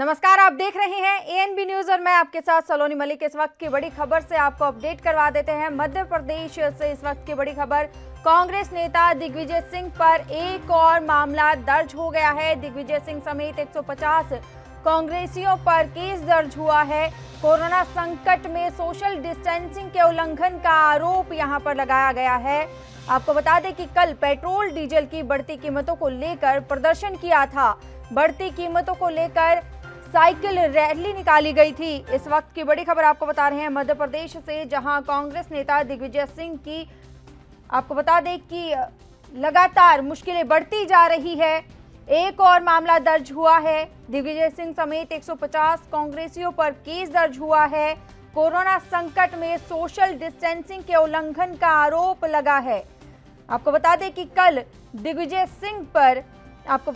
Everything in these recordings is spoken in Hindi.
नमस्कार, आप देख रहे हैं एएनबी न्यूज और मैं आपके साथ सलोनी मलिक। इस वक्त की बड़ी खबर से आपको अपडेट करवा देते हैं। मध्य प्रदेश से इस वक्त की बड़ी खबर, कांग्रेस नेता दिग्विजय सिंह पर एक और मामला दर्ज हो गया है। दिग्विजय सिंह समेत 150 कांग्रेसियों पर केस दर्ज हुआ है। कोरोना संकट में सोशल डिस्टेंसिंग के उल्लंघन का आरोप यहां पर लगाया गया है। आपको बता दें कि कल पेट्रोल डीजल की बढ़ती कीमतों को लेकर प्रदर्शन किया था। बढ़ती कीमतों को लेकर साइकिल रैली निकाली गई थी। इस वक्त की बड़ी खबर आपको बता रहे हैं मध्य प्रदेश से, जहां कांग्रेस नेता दिग्विजय सिंह की आपको बता दें कि लगातार मुश्किलें बढ़ती जा रही है। एक और मामला दर्ज हुआ है। दिग्विजय सिंह समेत 150 कांग्रेसियों पर केस दर्ज हुआ है। कोरोना संकट में सोशल डिस्टेंसिंग के उल्लंघन का आरोप लगा है। आपको बता दें कि कल दिग्विजय सिंह पर आपको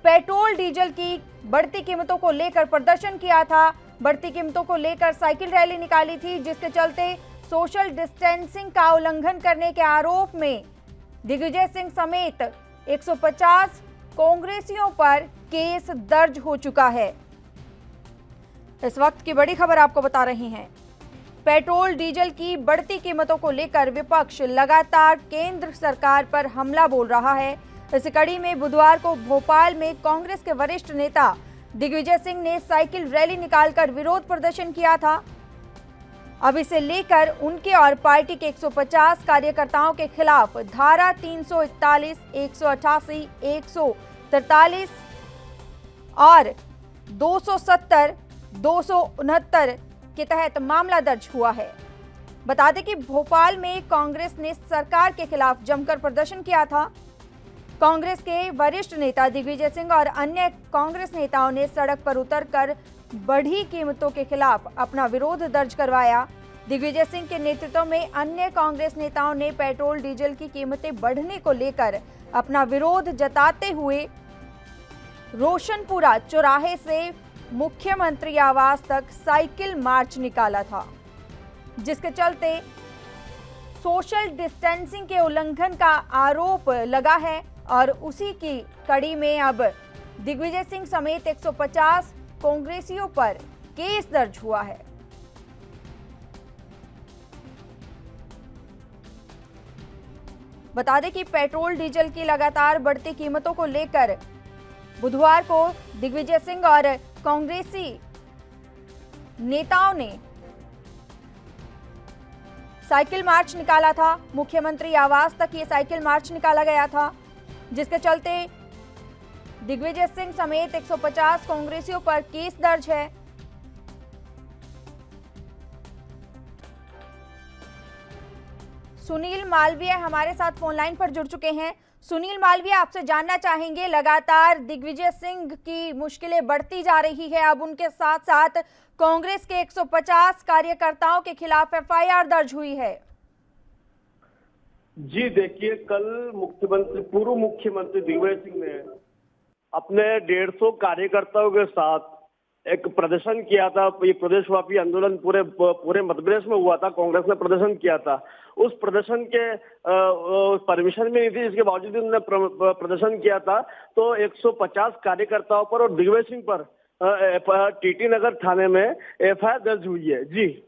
पेट्रोल डीजल की बढ़ती कीमतों को लेकर प्रदर्शन किया था। बढ़ती कीमतों को लेकर साइकिल रैली निकाली थी, जिसके चलते सोशल डिस्टेंसिंग का उल्लंघन करने के आरोप में दिग्विजय सिंह समेत 150 कांग्रेसियों पर केस दर्ज हो चुका है। इस वक्त की बड़ी खबर आपको बता रही हैं। पेट्रोल डीजल की बढ़ती कीमतों को लेकर विपक्ष लगातार केंद्र सरकार पर हमला बोल रहा है। इस कड़ी में बुधवार को भोपाल में कांग्रेस के वरिष्ठ नेता दिग्विजय सिंह ने साइकिल रैली निकालकर विरोध प्रदर्शन किया था। अब इसे लेकर उनके और पार्टी के 150 कार्यकर्ताओं के खिलाफ धारा 341, 188, 143 और 270, 269 के तहत मामला दर्ज हुआ है। बता दें कि भोपाल में कांग्रेस ने सरकार के खिलाफ जमकर प्रदर्शन किया था। कांग्रेस के वरिष्ठ नेता दिग्विजय सिंह और अन्य कांग्रेस नेताओं ने सड़क पर उतरकर बढ़ी कीमतों के खिलाफ अपना विरोध दर्ज करवाया। दिग्विजय सिंह के नेतृत्व में अन्य कांग्रेस नेताओं ने पेट्रोल डीजल की कीमतें बढ़ने को लेकर अपना विरोध जताते हुए रोशनपुरा चौराहे से मुख्यमंत्री आवास तक साइकिल मार्च निकाला था, जिसके चलते सोशल डिस्टेंसिंग के उल्लंघन का आरोप लगा है। और उसी की कड़ी में अब दिग्विजय सिंह समेत 150 कांग्रेसियों पर केस दर्ज हुआ है। बता दें कि पेट्रोल डीजल की लगातार बढ़ती कीमतों को लेकर बुधवार को दिग्विजय सिंह और कांग्रेसी नेताओं ने साइकिल मार्च निकाला था। मुख्यमंत्री आवास तक ये साइकिल मार्च निकाला गया था, जिसके चलते दिग्विजय सिंह समेत 150 कांग्रेसियों पर केस दर्ज है। सुनील मालवीय हमारे साथ फोन लाइन पर जुड़ चुके हैं। सुनील मालवीय, आपसे जानना चाहेंगे, लगातार दिग्विजय सिंह की मुश्किलें बढ़ती जा रही है। अब उनके साथ साथ कांग्रेस के 150 कार्यकर्ताओं के खिलाफ एफआईआर दर्ज हुई है। जी देखिए, कल पूर्व मुख्यमंत्री दिग्विजय सिंह ने अपने 150 कार्यकर्ताओं के साथ एक प्रदर्शन किया था। ये प्रदेशव्यापी आंदोलन पूरे मध्य प्रदेश में हुआ था। कांग्रेस ने प्रदर्शन किया था। उस प्रदर्शन के परमिशन में नहीं थी, इसके बावजूद उन्होंने प्रदर्शन किया था। तो 150 कार्यकर्ताओं पर और दिग्विजय सिंह पर टीटी नगर थाने में एफआईआर दर्ज हुई है। जी,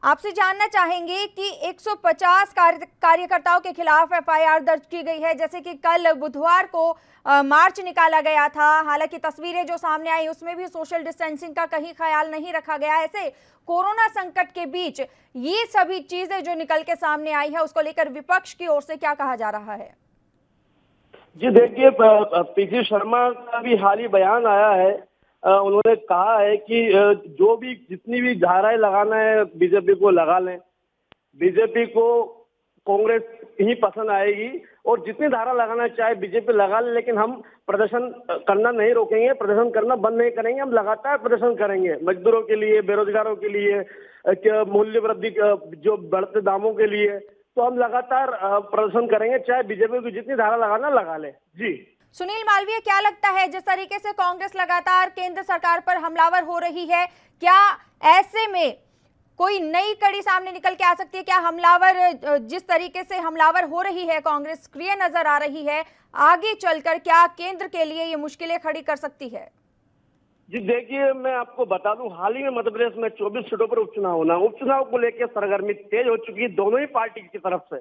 आपसे जानना चाहेंगे कि 150 कार्यकर्ताओं के खिलाफ एफआईआर दर्ज की गई है। जैसे कि कल बुधवार को मार्च निकाला गया था। हालांकि तस्वीरें जो सामने आई उसमें भी सोशल डिस्टेंसिंग का कहीं ख्याल नहीं रखा गया। ऐसे कोरोना संकट के बीच ये सभी चीजें जो निकल के सामने आई है, उसको लेकर विपक्ष की ओर से क्या कहा जा रहा है? जी देखिए, पीसी शर्मा का भी हाल ही बयान आया है। उन्होंने कहा है कि जो भी जितनी भी धाराएं लगाना है बीजेपी को लगा लें। बीजेपी को कांग्रेस ही पसंद आएगी और जितनी धारा लगाना चाहे बीजेपी लगा ले, लेकिन हम प्रदर्शन करना नहीं रोकेंगे, प्रदर्शन करना बंद नहीं करेंगे। हम लगातार प्रदर्शन करेंगे मजदूरों के लिए, बेरोजगारों के लिए, मूल्य वृद्धि जो बढ़ते दामों के लिए। तो हम लगातार प्रदर्शन करेंगे, चाहे बीजेपी को जितनी धारा लगाना लगा ले। जी सुनील मालवीय, क्या लगता है जिस तरीके से कांग्रेस लगातार केंद्र सरकार पर हमलावर हो रही है, क्या ऐसे में कोई नई कड़ी सामने निकल के आ सकती है? क्या हमलावर जिस तरीके से हमलावर हो रही है कांग्रेस सक्रिय नजर आ रही है, आगे चलकर क्या केंद्र के लिए ये मुश्किलें खड़ी कर सकती है? जी देखिए, मैं आपको बता दूं, हाल ही में मध्य प्रदेश में 24 सीटों पर उपचुनाव होना, उपचुनाव को लेकर सरगर्मी तेज हो चुकी है दोनों ही पार्टी की तरफ से।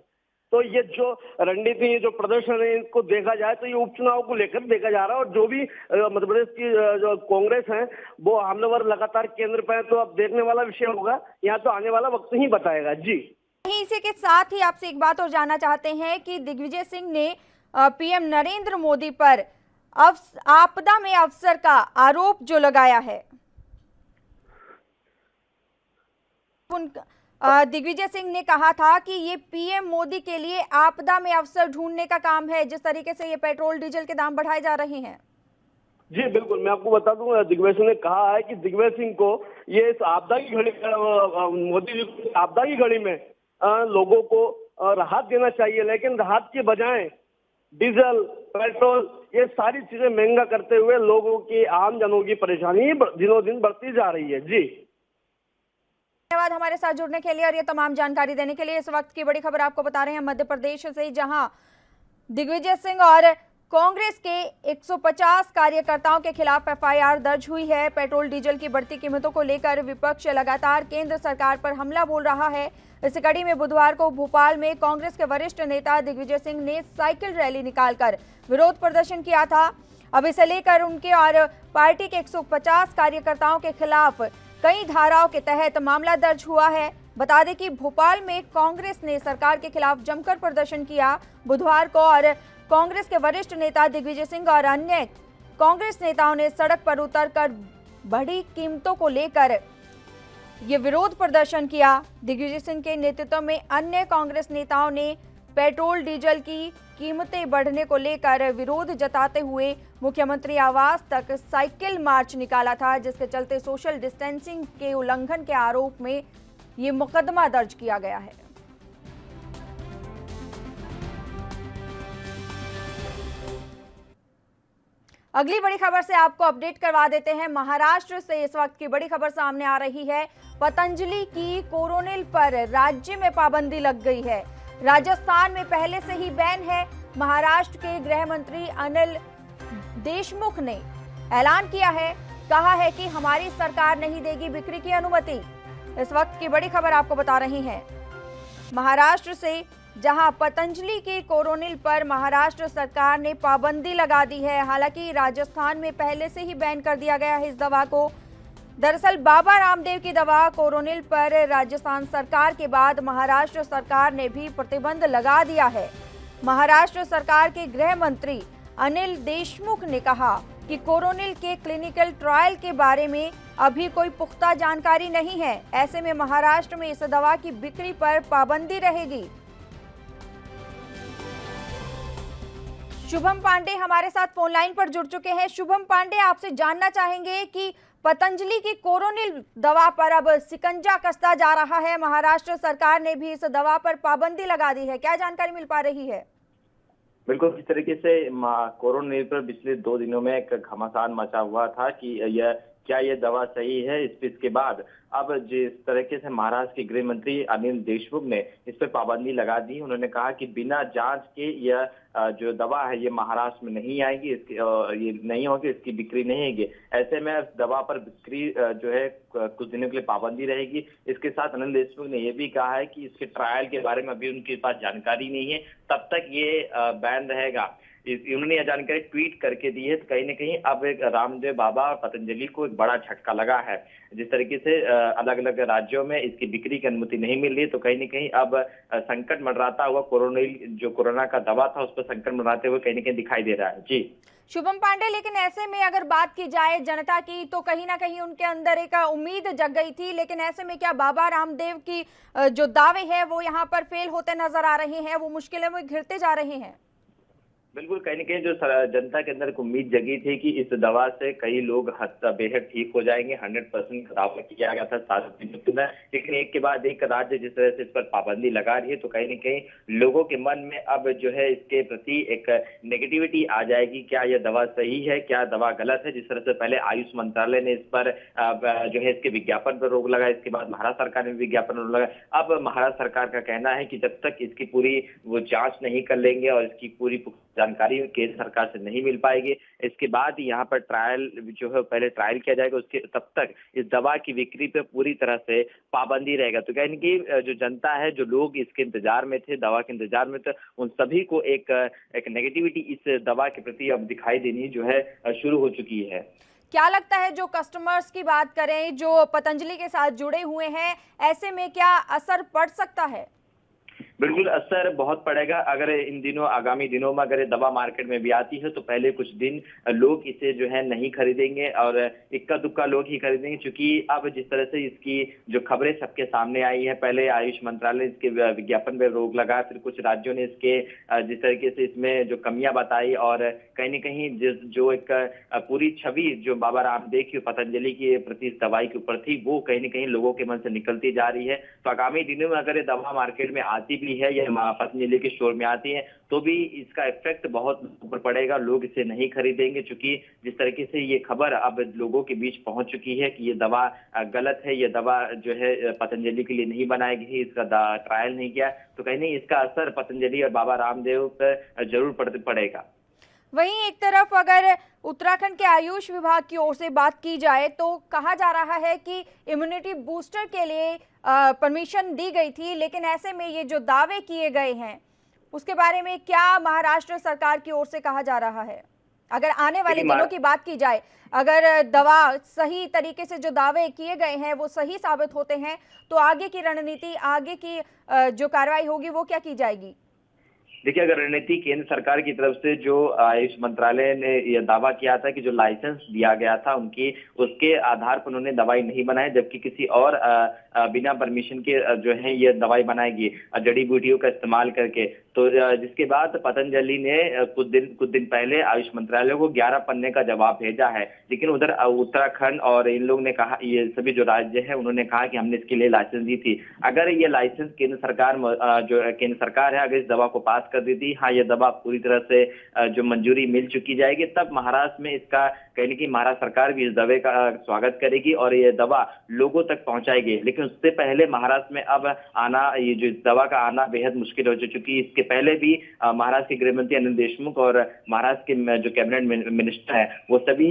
तो ये जो रणनीति, ये जो प्रदर्शन है, इनको देखा जाए तो ये उपचुनाव को लेकर देखा जा रहा है। और जो भी मध्य प्रदेश की जो कांग्रेस है, वो हमलावर लगातार केंद्र पर है। तो अब देखने वाला विषय होगा, यहाँ तो आने वाला वक्त ही बताएगा। जी, वहीं इसी के साथ ही आपसे एक बात और जानना चाहते हैं कि दिग्विजय सिंह ने पीएम नरेंद्र मोदी पर आपदा में अफसर का आरोप जो लगाया है, दिग्विजय सिंह ने कहा था कि ये पीएम मोदी के लिए आपदा में अफसर ढूंढने का काम है, जिस तरीके से ये पेट्रोल डीजल के दाम बढ़ाए जा रहे हैं। जी बिल्कुल, मैं आपको बता दूं, दिग्विजय सिंह ने कहा है कि दिग्विजय सिंह को ये इस आपदा की घड़ी, मोदी जी को आपदा की घड़ी में लोगों को राहत देना चाहिए, लेकिन राहत के बजाय डीजल, पेट्रोल, ये सारी चीजें महंगा करते हुए लोगों की, आम जनों की परेशानी दिनों दिन बढ़ती जा रही है। जी, धन्यवाद हमारे साथ जुड़ने के लिए और ये तमाम जानकारी देने के लिए। इस वक्त की बड़ी खबर आपको बता रहे हैं मध्य प्रदेश से, जहां दिग्विजय सिंह और कांग्रेस के 150 कार्यकर्ताओं के खिलाफ एफआईआर दर्ज हुई है। पेट्रोल डीजल की बढ़ती कीमतों को लेकर विपक्ष लगातार केंद्र सरकार पर हमला बोल रहा है। इस कड़ी में बुधवार को भोपाल में कांग्रेस के वरिष्ठ नेता दिग्विजय सिंह ने साइकिल रैली निकालकर विरोध प्रदर्शन किया था। अब इसे लेकर उनके और पार्टी के 150 कार्यकर्ताओं के खिलाफ कई धाराओं के तहत मामला दर्ज हुआ है। बता दें कि भोपाल में कांग्रेस ने सरकार के खिलाफ जमकर प्रदर्शन किया बुधवार को, और कांग्रेस के वरिष्ठ नेता दिग्विजय सिंह और अन्य कांग्रेस नेताओं ने सड़क पर उतरकर बढ़ी कीमतों को लेकर ये विरोध प्रदर्शन किया। दिग्विजय सिंह के नेतृत्व में अन्य कांग्रेस नेताओं ने पेट्रोल डीजल की कीमतें बढ़ने को लेकर विरोध जताते हुए मुख्यमंत्री आवास तक साइकिल मार्च निकाला था, जिसके चलते सोशल डिस्टेंसिंग के उल्लंघन के आरोप में ये मुकदमा दर्ज किया गया है। अगली बड़ी खबर से आपको अपडेट करवा देते हैं। महाराष्ट्र से इस वक्त की बड़ी खबर सामने आ रही है। पतंजलि की कोरोनिल पर राज्य में पाबंदी लग गई है। राजस्थान में पहले से ही बैन है। महाराष्ट्र के गृह मंत्री अनिल देशमुख ने ऐलान किया है, कहा है कि हमारी सरकार नहीं देगी बिक्री की अनुमति। इस वक्त की बड़ी खबर आपको बता रही हैं महाराष्ट्र से, जहां पतंजलि के कोरोनिल पर महाराष्ट्र सरकार ने पाबंदी लगा दी है। हालांकि राजस्थान में पहले से ही बैन कर दिया गया है इस दवा को। दरअसल बाबा रामदेव की दवा कोरोनिल पर राजस्थान सरकार के बाद महाराष्ट्र सरकार ने भी प्रतिबंध लगा दिया है। महाराष्ट्र सरकार के गृह मंत्री अनिल देशमुख ने कहा कि कोरोनिल के क्लिनिकल ट्रायल के बारे में अभी कोई पुख्ता जानकारी नहीं है। ऐसे में महाराष्ट्र में इस दवा की बिक्री पर पाबंदी रहेगी। शुभम पांडे हमारे साथ फोन लाइन पर जुड़ चुके हैं। शुभम पांडे, आपसे जानना चाहेंगे कि पतंजलि की कोरोनिल दवा पर अब शिकंजा कसता जा रहा है। महाराष्ट्र सरकार ने भी इस दवा पर पाबंदी लगा दी है, क्या जानकारी मिल पा रही है? बिल्कुल, जिस तरीके से कोरोनिल पर पिछले 2 दिनों में एक घमासान मचा हुआ था कि क्या यह दवा सही है, इसके बाद अब जिस तरीके से महाराष्ट्र के गृह मंत्री अनिल देशमुख ने इस पर पाबंदी लगा दी। उन्होंने कहा कि बिना जांच के यह जो दवा है ये महाराष्ट्र में नहीं आएगी, ये नहीं होगी, इसकी बिक्री नहीं होगी। ऐसे में दवा पर बिक्री जो है कुछ दिनों के लिए पाबंदी रहेगी। इसके साथ अनिल देशमुख ने यह भी कहा है कि इसके ट्रायल के बारे में अभी उनके पास जानकारी नहीं है, तब तक ये बैन रहेगा। उन्होंने यह जानकारी ट्वीट करके दी है। तो कहीं न कहीं अब एक रामदेव बाबा और पतंजलि को एक बड़ा झटका लगा है। जिस तरीके से अलग अलग राज्यों में इसकी बिक्री की अनुमति नहीं मिल रही, तो कहीं न कहीं अब संकट मंडराता हुआ कोरोनिल जो कोरोना का दवा था उस पर संकट मंडराते हुए कहीं न कहीं दिखाई दे रहा है। जी शुभम पांडे, लेकिन ऐसे में अगर बात की जाए जनता की, तो कहीं ना कहीं उनके अंदर एक उम्मीद जग गई थी। लेकिन ऐसे में क्या बाबा रामदेव की जो दावे हैं वो यहाँ पर फेल होते नजर आ रहे हैं, वो मुश्किलों में घिरते जा रहे हैं? बिल्कुल, कहीं न कहीं जो जनता के अंदर एक उम्मीद जगी थी कि इस दवा से कई लोग बेहद ठीक हो जाएंगे, 100% दावा किया गया था सार्वजनिक में। लेकिन एक के बाद एक राज्य जिस तरह से इस पर पाबंदी लगा रही है, तो कहीं न कहीं लोगों के मन में अब जो है इसके प्रति एक नेगेटिविटी आ जाएगी। क्या यह दवा सही है, क्या दवा गलत है? जिस तरह से पहले आयुष मंत्रालय ने इस पर जो है इसके विज्ञापन पर रोक लगाई, इसके बाद महाराष्ट्र सरकार ने विज्ञापन पर रोक लगाया। अब महाराष्ट्र सरकार का कहना है कि जब तक इसकी पूरी वो जांच नहीं कर लेंगे और इसकी पूरी जानकारी केंद्र सरकार से नहीं मिल पाएगी। इसके बाद यहाँ पर ट्रायल जो है पहले ट्रायल किया जाएगा, उसके तब तक इस दवा की बिक्री पे पूरी तरह से पाबंदी रहेगा। तो यानी कि जो जनता है, जो लोग इसके इंतजार में थे, दवा के इंतजार में थे, उन सभी को एक नेगेटिविटी इस दवा के प्रति अब दिखाई देनी जो है शुरू हो चुकी है। क्या लगता है, जो कस्टमर्स की बात करें जो पतंजलि के साथ जुड़े हुए हैं, ऐसे में क्या असर पड़ सकता है? बिल्कुल असर बहुत पड़ेगा। अगर इन दिनों, आगामी दिनों में अगर ये दवा मार्केट में भी आती है तो पहले कुछ दिन लोग इसे जो है नहीं खरीदेंगे और इक्का दुक्का लोग ही खरीदेंगे, क्योंकि अब जिस तरह से इसकी जो खबरें सबके सामने आई है, पहले आयुष मंत्रालय ने इसके विज्ञापन पर रोक लगाया, फिर कुछ राज्यों ने इसके जिस तरीके से इसमें जो कमियां बताई और कहीं न कहीं जो एक पूरी छवि जो बाबा रामदेव की पतंजलि की प्रति इस दवाई के ऊपर थी, वो कहीं न कहीं लोगों के मन से निकलती जा रही है। तो आगामी दिनों में अगर ये दवा मार्केट में आती भी है या पतंजलि के स्टोर में आती है तो भी इसका इफेक्ट बहुत ऊपर पड़ेगा। लोग इसे नहीं खरीदेंगे, क्योंकि जिस तरीके से ये खबर अब लोगों के बीच पहुंच चुकी है कि ये दवा गलत है, ये दवा जो है पतंजलि के लिए नहीं बनाई गई, इसका ट्रायल नहीं किया, तो कहीं नहीं इसका असर पतंजलि और बाबा रामदेव पर जरूर पड़ेगा। वहीं एक तरफ अगर उत्तराखंड के आयुष विभाग की ओर से बात की जाए तो कहा जा रहा है कि इम्यूनिटी बूस्टर के लिए परमिशन दी गई थी, लेकिन ऐसे में ये जो दावे किए गए हैं उसके बारे में क्या महाराष्ट्र सरकार की ओर से कहा जा रहा है? अगर आने वाले दिनों की बात की जाए, अगर दवा सही तरीके से जो दावे किए गए हैं वो सही साबित होते हैं तो आगे की रणनीति, आगे की जो कार्रवाई होगी वो क्या की जाएगी? देखिए, अगर रणनीति केंद्र सरकार की तरफ से जो आयुष मंत्रालय ने यह दावा किया था कि जो लाइसेंस दिया गया था उसके आधार पर उन्होंने दवाई नहीं बनाई, जबकि किसी और बिना परमिशन के जो है ये दवाई बनाएगी जड़ी बूटियों का इस्तेमाल करके, तो जिसके बाद पतंजलि ने कुछ दिन पहले आयुष मंत्रालय को 11 पन्ने का जवाब भेजा है। लेकिन उधर उत्तराखंड और इन लोग ने कहा, ये सभी जो राज्य है उन्होंने कहा कि हमने इसके लिए लाइसेंस दी थी। अगर ये लाइसेंस केंद्र सरकार है अगर इस दवा को पास कर दी थी, हाँ ये दवा पूरी तरह से जो मंजूरी मिल चुकी जाएगी, तब महाराष्ट्र में इसका कहीं न कहीं महाराष्ट्र सरकार भी इस दवे का स्वागत करेगी और ये दवा लोगों तक पहुंचाएगी। लेकिन उससे पहले महाराष्ट्र में अब आना, ये जो दवा का आना बेहद मुश्किल हो चुकी। इसके पहले भी महाराष्ट्र के गृह मंत्री अनिल देशमुख और महाराष्ट्र के जो कैबिनेट मिनिस्टर है वो सभी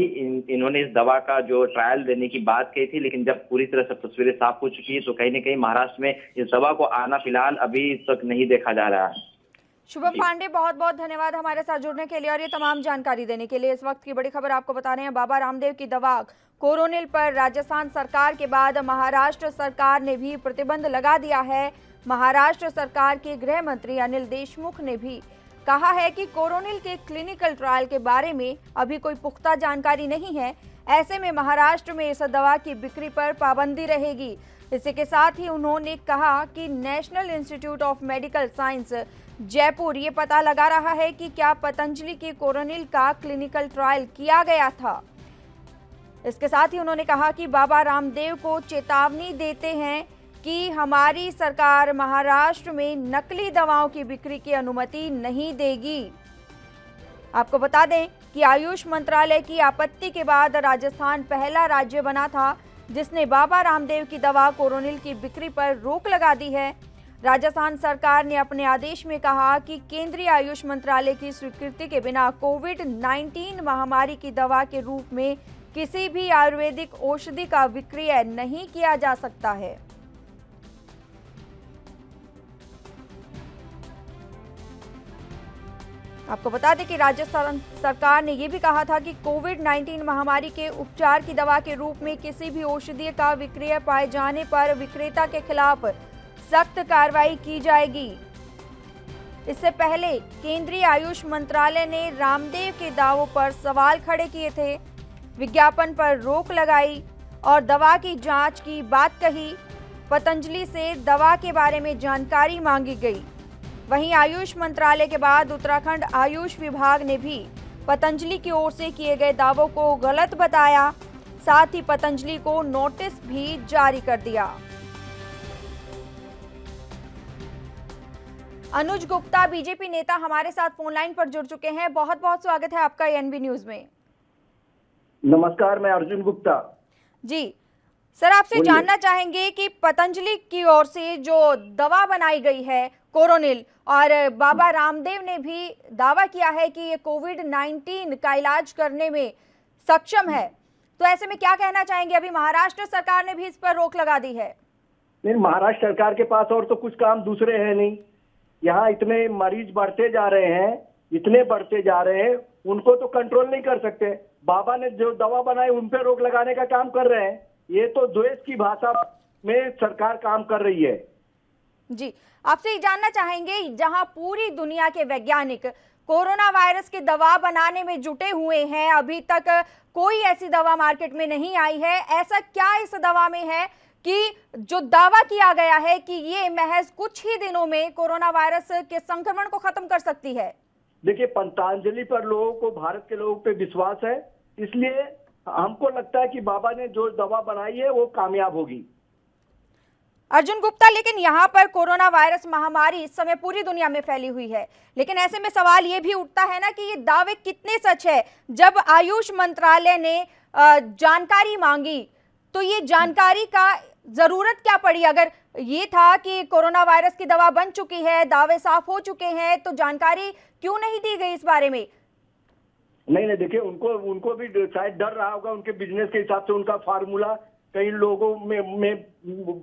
इन्होंने इस दवा का जो ट्रायल देने की बात कही थी, लेकिन जब पूरी तरह से तस्वीरें साफ हो चुकी है तो कहीं न कहीं महाराष्ट्र में इस दवा को आना फिलहाल अभी तक नहीं देखा जा रहा है। शुभम पांडे, बहुत बहुत धन्यवाद हमारे साथ जुड़ने के लिए और ये तमाम जानकारी देने के लिए। इस वक्त की बड़ी खबर आपको बता रहे हैं, बाबा रामदेव की दवा कोरोनिल पर राजस्थान सरकार के बाद महाराष्ट्र सरकार ने भी प्रतिबंध लगा दिया है। महाराष्ट्र सरकार के गृह मंत्री अनिल देशमुख ने भी कहा है कि कोरोनिल के क्लिनिकल ट्रायल के बारे में अभी कोई पुख्ता जानकारी नहीं है, ऐसे में महाराष्ट्र में इस दवा की बिक्री पर पाबंदी रहेगी। इसी के साथ ही उन्होंने कहा कि national institute of medical science Jaipur ये पता लगा रहा है कि क्या पतंजलि के कोरोनिल का क्लिनिकल ट्रायल किया गया था। इसके साथ ही उन्होंने कहा कि बाबा रामदेव को चेतावनी देते हैं कि हमारी सरकार महाराष्ट्र में नकली दवाओं की बिक्री की अनुमति नहीं देगी। आपको बता दें कि आयुष मंत्रालय की आपत्ति के बाद राजस्थान पहला राज्य बना था जिसने बाबा रामदेव की दवा कोरोनिल की बिक्री पर रोक लगा दी है। राजस्थान सरकार ने अपने आदेश में कहा कि केंद्रीय आयुष मंत्रालय की स्वीकृति के बिना कोविड-19 महामारी की दवा के रूप में किसी भी आयुर्वेदिक औषधि का विक्रय नहीं किया जा सकता है। आपको बता दें कि राजस्थान सरकार ने यह भी कहा था कि कोविड-19 महामारी के उपचार की दवा के रूप में किसी भी औषधि का विक्रय पाए जाने पर विक्रेता के खिलाफ सख्त कार्रवाई की जाएगी। इससे पहले केंद्रीय आयुष मंत्रालय ने रामदेव के दावों पर सवाल खड़े किए थे, विज्ञापन पर रोक लगाई और दवा की जांच की बात कही। पतंजलि से दवा के बारे में जानकारी मांगी गई। वहीं आयुष मंत्रालय के बाद उत्तराखंड आयुष विभाग ने भी पतंजलि की ओर से किए गए दावों को गलत बताया, साथ ही पतंजलि को नोटिस भी जारी कर दिया। अनुज गुप्ता, बीजेपी नेता, हमारे साथ फोन लाइन पर जुड़ चुके हैं। बहुत बहुत स्वागत है आपका एनबी न्यूज में। नमस्कार, मैं अर्जुन गुप्ता। जी सर, आपसे जानना चाहेंगे कि पतंजलि की ओर से जो दवा बनाई गई है कोरोनिल। और बाबा रामदेव ने भी दावा किया है कि ये कोविड-19 का इलाज करने में सक्षम है। तो ऐसे में क्या कहना चाहेंगे? अभी महाराष्ट्र सरकार ने भी इस पर रोक लगा दी है। नहीं, महाराष्ट्र सरकार के पास और तो कुछ काम दूसरे हैं नहीं। यहाँ इतने मरीज बढ़ते जा रहे हैं, इतने बढ़ते जा रहे हैं, उनको तो कंट्रोल नहीं कर सकते। बाबा ने जो दवा बनाई उन पे रोक लगाने का काम कर रहे हैं। ये तो द्वेष की भाषा में सरकार काम कर रही है। जी, आपसे ये जानना चाहेंगे, जहां पूरी दुनिया के वैज्ञानिक कोरोना वायरस की दवा बनाने में जुटे हुए हैं, अभी तक कोई ऐसी दवा मार्केट में नहीं आई है। ऐसा क्या इस दवा में है कि जो दावा किया गया है कि ये महज कुछ ही दिनों में कोरोना वायरस के संक्रमण को खत्म कर सकती है? देखिए, पतंजलि पर लोगों को, भारत के लोगों पे विश्वास है, इसलिए हमको लगता है कि बाबा ने जो दवा बनाई है वो कामयाब होगी। अर्जुन गुप्ता, लेकिन यहाँ पर कोरोना वायरस महामारी इस समय पूरी दुनिया में फैली हुई है, लेकिन ऐसे में सवाल ये भी उठता है ना कि ये दावे कितने सच है। जब आयुष मंत्रालय ने जानकारी मांगी तो ये जानकारी का जरूरत क्या पड़ी? अगर ये था कि कोरोना वायरस की दवा बन चुकी है, दावे साफ हो चुके हैं, तो जानकारी क्यों नहीं दी गई इस बारे में? नहीं, देखिए, उनको भी शायद डर रहा होगा, उनके बिजनेस के हिसाब से उनका फार्मूला कई लोगों में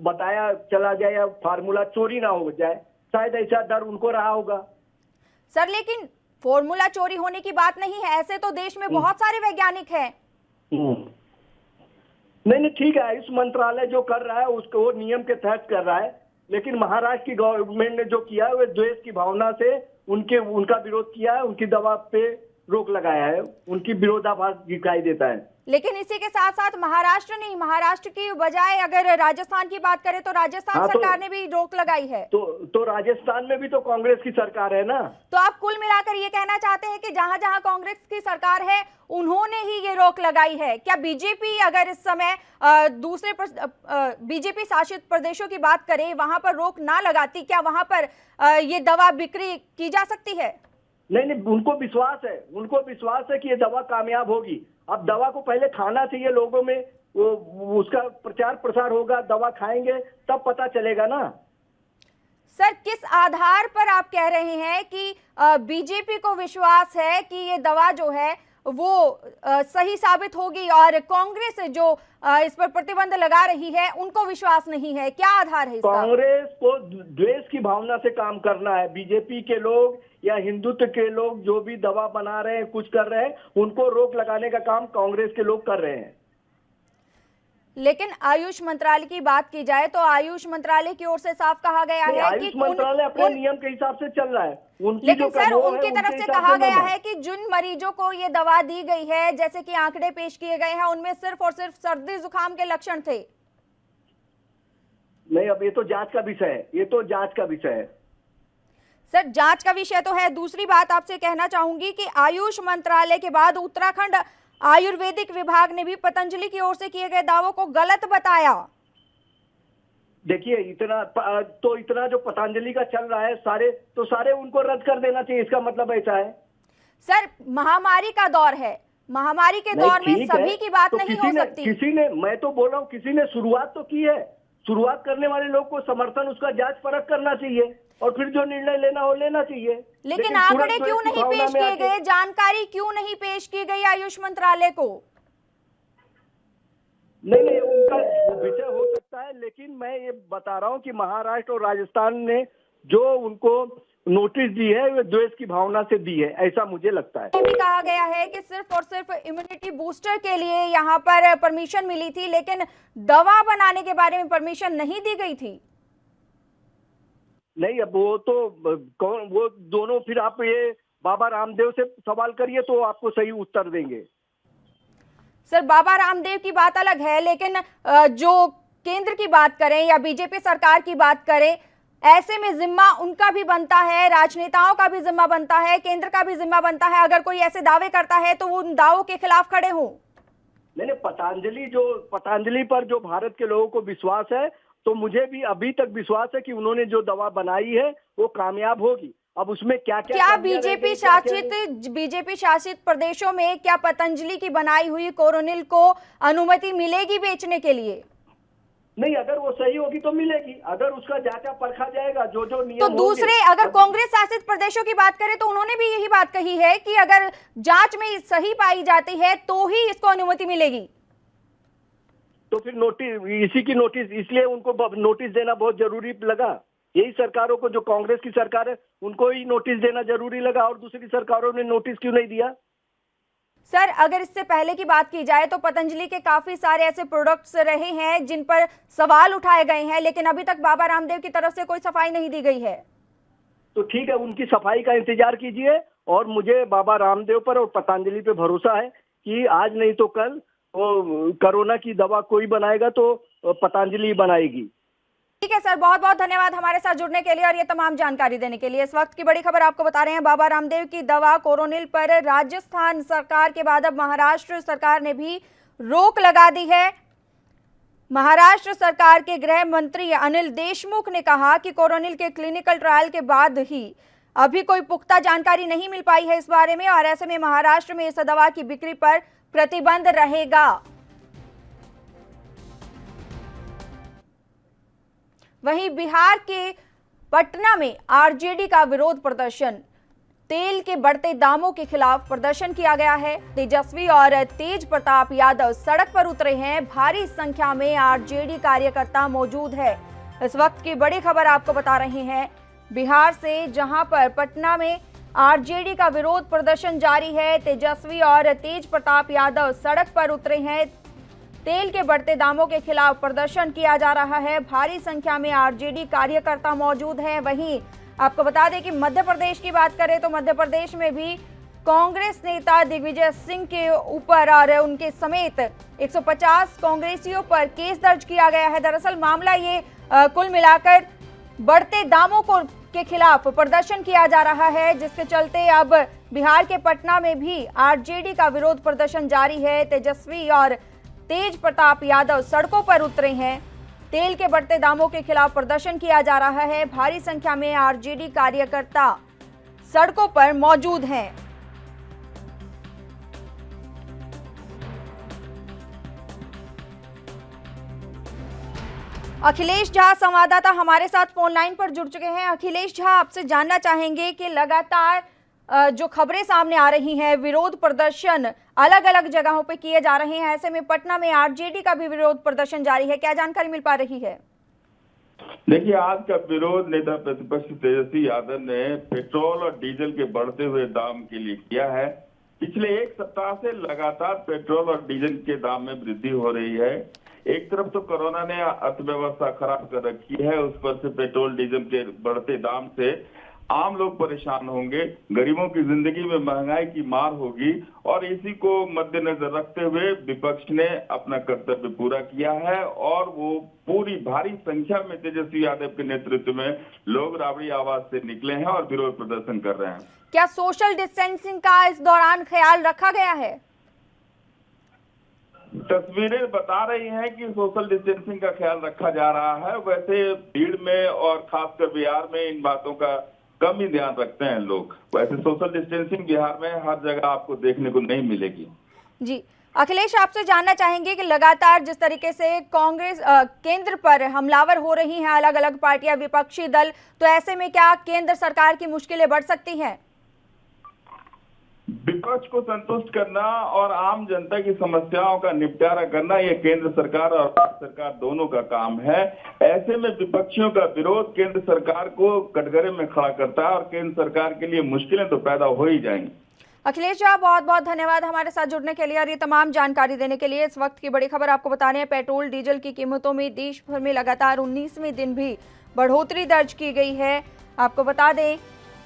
बताया चला जाए या फार्मूला चोरी ना हो जाए, शायद ऐसा डर उनको रहा होगा। सर, लेकिन फॉर्मूला चोरी होने की बात नहीं है, ऐसे तो देश में बहुत सारे वैज्ञानिक हैं। नहीं, ठीक है, आयुष मंत्रालय जो कर रहा है उसको वो नियम के तहत कर रहा है, लेकिन महाराष्ट्र की गवर्नमेंट ने जो किया है वो द्वेष की भावना से उनका विरोध किया है, उनकी दवा पे रोक लगाया है, उनकी विरोधाभास दिखाई देता है। लेकिन इसी के साथ साथ महाराष्ट्र नहीं, महाराष्ट्र की बजाय अगर राजस्थान की बात करें तो राजस्थान सरकार ने भी रोक लगाई है। तो राजस्थान में भी तो कांग्रेस की सरकार है ना। तो आप कुल मिलाकर ये कहना चाहते हैं कि जहां जहां कांग्रेस की सरकार है उन्होंने ही ये रोक लगाई है? क्या बीजेपी अगर इस समय दूसरे बीजेपी शासित प्रदेशों की बात करें, वहां पर रोक ना लगाती, क्या वहां पर ये दवा बिक्री की जा सकती है? नहीं, उनको विश्वास है कि ये दवा कामयाब होगी। अब दवा को पहले खाना चाहिए लोगों में, उसका प्रचार प्रसार होगा, दवा खाएंगे तब पता चलेगा ना। सर, किस आधार पर आप कह रहे हैं कि बीजेपी को विश्वास है कि ये दवा जो है वो सही साबित होगी और कांग्रेस जो इस पर प्रतिबंध लगा रही है उनको विश्वास नहीं है? क्या आधार है इसका? कांग्रेस को द्वेष की भावना से काम करना है। बीजेपी के लोग या हिंदुत्व के लोग जो भी दवा बना रहे हैं, कुछ कर रहे हैं, उनको रोक लगाने का काम कांग्रेस के लोग कर रहे हैं। लेकिन आयुष मंत्रालय की बात की जाए तो आयुष मंत्रालय की ओर से साफ कहा गया है कि आयुष मंत्रालय अपने नियम के हिसाब से चल रहा है। लेकिन सर, उनकी तरफ से कहा गया है कि जिन मरीजों को ये दवा दी गई है, जैसे कि आंकड़े पेश किए गए हैं, उनमें सिर्फ और सिर्फ सर्दी जुकाम के लक्षण थे। नहीं, अब ये तो जांच का विषय है, सर, जांच का विषय तो है। दूसरी बात आपसे कहना चाहूंगी कि आयुष मंत्रालय के बाद उत्तराखंड आयुर्वेदिक विभाग ने भी पतंजलि की ओर से किए गए दावों को गलत बताया। देखिए, इतना जो पतंजलि का चल रहा है, सारे उनको रद्द कर देना चाहिए, इसका मतलब ऐसा है। सर, महामारी का दौर है, महामारी के दौर में सभी की बात नहीं हो सकती। मैं तो बोल रहा हूँ, किसी ने शुरुआत तो की है। शुरुआत करने वाले लोग को समर्थन, उसका जांच परख करना चाहिए और फिर जो निर्णय लेना हो लेना चाहिए। लेकिन आंकड़े क्यों नहीं पेश किए गए? जानकारी क्यों नहीं पेश की गई आयुष मंत्रालय को? नहीं, उनका विषय हो सकता है, लेकिन मैं ये बता रहा हूँ कि महाराष्ट्र और राजस्थान ने जो उनको नोटिस दी है वो द्वेष की भावना से दी है, ऐसा मुझे लगता है। ये भी कहा गया है कि सिर्फ और सिर्फ इम्यूनिटी बूस्टर के लिए यहाँ पर परमिशन मिली थी, लेकिन दवा बनाने के बारे में परमिशन नहीं दी गई थी। नहीं, अब वो दोनों, फिर आप ये बाबा रामदेव से सवाल करिए तो आपको सही उत्तर देंगे। सर, बाबा रामदेव की बात अलग है, लेकिन जो केंद्र की बात करें या बीजेपी सरकार की बात करें, ऐसे में जिम्मा उनका भी बनता है, राजनेताओं का भी जिम्मा बनता है, केंद्र का भी जिम्मा बनता है। अगर कोई ऐसे दावे करता है तो वो उन दावों के खिलाफ खड़े हों। नहीं, पतंजलि पर जो भारत के लोगों को विश्वास है, तो मुझे भी अभी तक विश्वास है कि उन्होंने जो दवा बनाई है वो कामयाब होगी। अब उसमें क्या बीजेपी शासित प्रदेशों में क्या पतंजलि की बनाई हुई कोरोनिल को अनुमति मिलेगी बेचने के लिए? नहीं, अगर वो सही होगी तो मिलेगी, अगर उसका जांचा परखा जाएगा, जो जो नियम तो होंगे। दूसरे अगर कांग्रेस शासित प्रदेशों की बात करें तो उन्होंने भी यही बात कही है कि अगर जांच में सही पाई जाती है तो ही इसको अनुमति मिलेगी। तो फिर नोटिस, इसी की नोटिस, इसलिए उनको नोटिस देना बहुत जरूरी लगा। यही सरकारों को, जो कांग्रेस की सरकार है, उनको ही नोटिस देना जरूरी लगा, और दूसरी सरकारों ने नोटिस क्यों नहीं दिया? सर, अगर इससे पहले की बात की जाए तो पतंजलि के काफी सारे ऐसे प्रोडक्ट्स रहे हैं जिन पर सवाल उठाए गए हैं, लेकिन अभी तक बाबा रामदेव की तरफ से कोई सफाई नहीं दी गई है। तो ठीक है, उनकी सफाई का इंतजार कीजिए, और मुझे बाबा रामदेव पर और पतंजलि पे भरोसा है कि आज नहीं तो कल वो कोरोना की दवा कोई बनाएगा तो पतंजलि बनाएगी। ठीक है सर, बहुत बहुत धन्यवाद हमारे साथ जुड़ने के लिए और ये तमाम जानकारी देने के लिए। इस वक्त की बड़ी खबर आपको बता रहे हैं, बाबा रामदेव की दवा कोरोनिल पर राजस्थान सरकार के बाद अब महाराष्ट्र सरकार ने भी रोक लगा दी है। महाराष्ट्र सरकार के गृह मंत्री अनिल देशमुख ने कहा कि कोरोनिल के क्लिनिकल ट्रायल के बाद ही अभी कोई पुख्ता जानकारी नहीं मिल पाई है इस बारे में, और ऐसे में महाराष्ट्र में इस दवा की बिक्री पर प्रतिबंध रहेगा। वहीं बिहार के पटना में आरजेडी का विरोध प्रदर्शन, तेल के बढ़ते दामों के खिलाफ प्रदर्शन किया गया है। तेजस्वी और तेज प्रताप यादव सड़क पर उतरे हैं, भारी संख्या में आरजेडी कार्यकर्ता मौजूद है। इस वक्त की बड़ी खबर आपको बता रहे हैं बिहार से, जहां पर पटना में आरजेडी का विरोध प्रदर्शन जारी है। तेजस्वी और तेज प्रताप यादव सड़क पर उतरे हैं, तेल के बढ़ते दामों के खिलाफ प्रदर्शन किया जा रहा है। भारी संख्या में आरजेडी कार्यकर्ता मौजूद हैं। वहीं आपको बता दें कि मध्य प्रदेश की बात करें तो मध्य प्रदेश में भी कांग्रेस नेता दिग्विजय सिंह के ऊपर और उनके समेत 150 कांग्रेसियों पर केस दर्ज किया गया है। दरअसल मामला ये कुल मिलाकर बढ़ते दामों के खिलाफ प्रदर्शन किया जा रहा है, जिसके चलते अब बिहार के पटना में भी आरजेडी का विरोध प्रदर्शन जारी है। तेजस्वी और तेज प्रताप यादव सड़कों पर उतरे हैं, तेल के बढ़ते दामों के खिलाफ प्रदर्शन किया जा रहा है। भारी संख्या में आरजेडी कार्यकर्ता सड़कों पर मौजूद हैं। अखिलेश झा संवाददाता हमारे साथ फोन लाइन पर जुड़ चुके हैं। अखिलेश झा, आपसे जानना चाहेंगे कि लगातार जो खबरें सामने आ रही हैं, विरोध प्रदर्शन अलग अलग जगहों पे किए जा रहे हैं, ऐसे में पटना में आरजेडी का भी विरोध प्रदर्शन जारी है, क्या जानकारी मिल पा रही है? देखिए, आज का विरोध नेता प्रतिपक्ष तेजस्वी यादव ने पेट्रोल और डीजल के बढ़ते हुए दाम के लिए किया है। पिछले एक सप्ताह से लगातार पेट्रोल और डीजल के दाम में वृद्धि हो रही है। एक तरफ तो कोरोना ने अर्थव्यवस्था खराब कर रखी है, उस पर से पेट्रोल डीजल के बढ़ते दाम से आम लोग परेशान होंगे, गरीबों की जिंदगी में महंगाई की मार होगी, और इसी को मद्देनजर रखते हुए विपक्ष ने अपना कर्तव्य पूरा किया है और वो पूरी भारी संख्या में तेजस्वी यादव के नेतृत्व में लोग राबड़ी आवाज से निकले हैं और विरोध प्रदर्शन कर रहे हैं। क्या सोशल डिस्टेंसिंग का इस दौरान ख्याल रखा गया है? तस्वीरें बता रही हैं कि सोशल डिस्टेंसिंग का ख्याल रखा जा रहा है। वैसे भीड़ में और खासकर बिहार में इन बातों का कम ही ध्यान रखते हैं लोग। वैसे सोशल डिस्टेंसिंग बिहार में हर जगह आपको देखने को नहीं मिलेगी। जी अखिलेश, आपसे जानना चाहेंगे कि लगातार जिस तरीके से कांग्रेस केंद्र पर हमलावर हो रही हैं अलग अलग पार्टियां, विपक्षी दल, तो ऐसे में क्या केंद्र सरकार की मुश्किलें बढ़ सकती हैं? विपक्ष को संतुष्ट करना और आम जनता की समस्याओं का निपटारा करना ये केंद्र सरकार और राज्य सरकार दोनों का काम है। ऐसे में विपक्षियों का विरोध केंद्र सरकार को कटघरे में खड़ा करता है और केंद्र सरकार के लिए मुश्किलें तो पैदा हो ही जाएंगी। अखिलेश जी, बहुत बहुत धन्यवाद हमारे साथ जुड़ने के लिए और ये तमाम जानकारी देने के लिए। इस वक्त की बड़ी खबर आपको बता रहे हैं, पेट्रोल डीजल की कीमतों में देश भर में लगातार 19वें दिन भी बढ़ोतरी दर्ज की गई है। आपको बता दें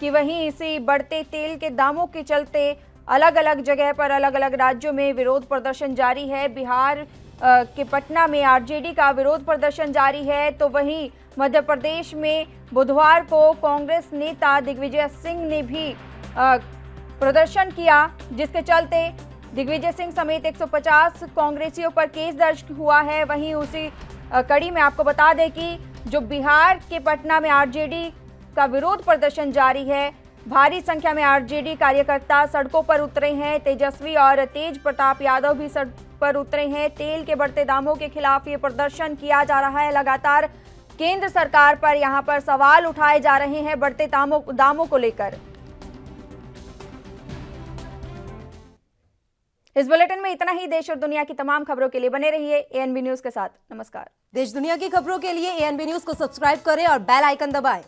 कि वहीं इसी बढ़ते तेल के दामों के चलते अलग अलग जगह पर अलग अलग राज्यों में विरोध प्रदर्शन जारी है। बिहार के पटना में आरजेडी का विरोध प्रदर्शन जारी है, तो वहीं मध्य प्रदेश में बुधवार को कांग्रेस नेता दिग्विजय सिंह ने भी प्रदर्शन किया, जिसके चलते दिग्विजय सिंह समेत 150 कांग्रेसियों पर केस दर्ज हुआ है। वहीं उसी कड़ी में आपको बता दें कि जो बिहार के पटना में आरजेडी का विरोध प्रदर्शन जारी है, भारी संख्या में आरजेडी कार्यकर्ता सड़कों पर उतरे हैं। तेजस्वी और तेज प्रताप यादव भी सड़क पर उतरे हैं। तेल के बढ़ते दामों के खिलाफ ये प्रदर्शन किया जा रहा है। लगातार केंद्र सरकार पर यहां पर सवाल उठाए जा रहे हैं बढ़ते दामों को लेकर। इस बुलेटिन में इतना ही। देश और दुनिया की तमाम खबरों के लिए बने रहिए एएनबी न्यूज के साथ। नमस्कार। देश दुनिया की खबरों के लिए एएनबी न्यूज को सब्सक्राइब करें और बेल आइकन दबाएं।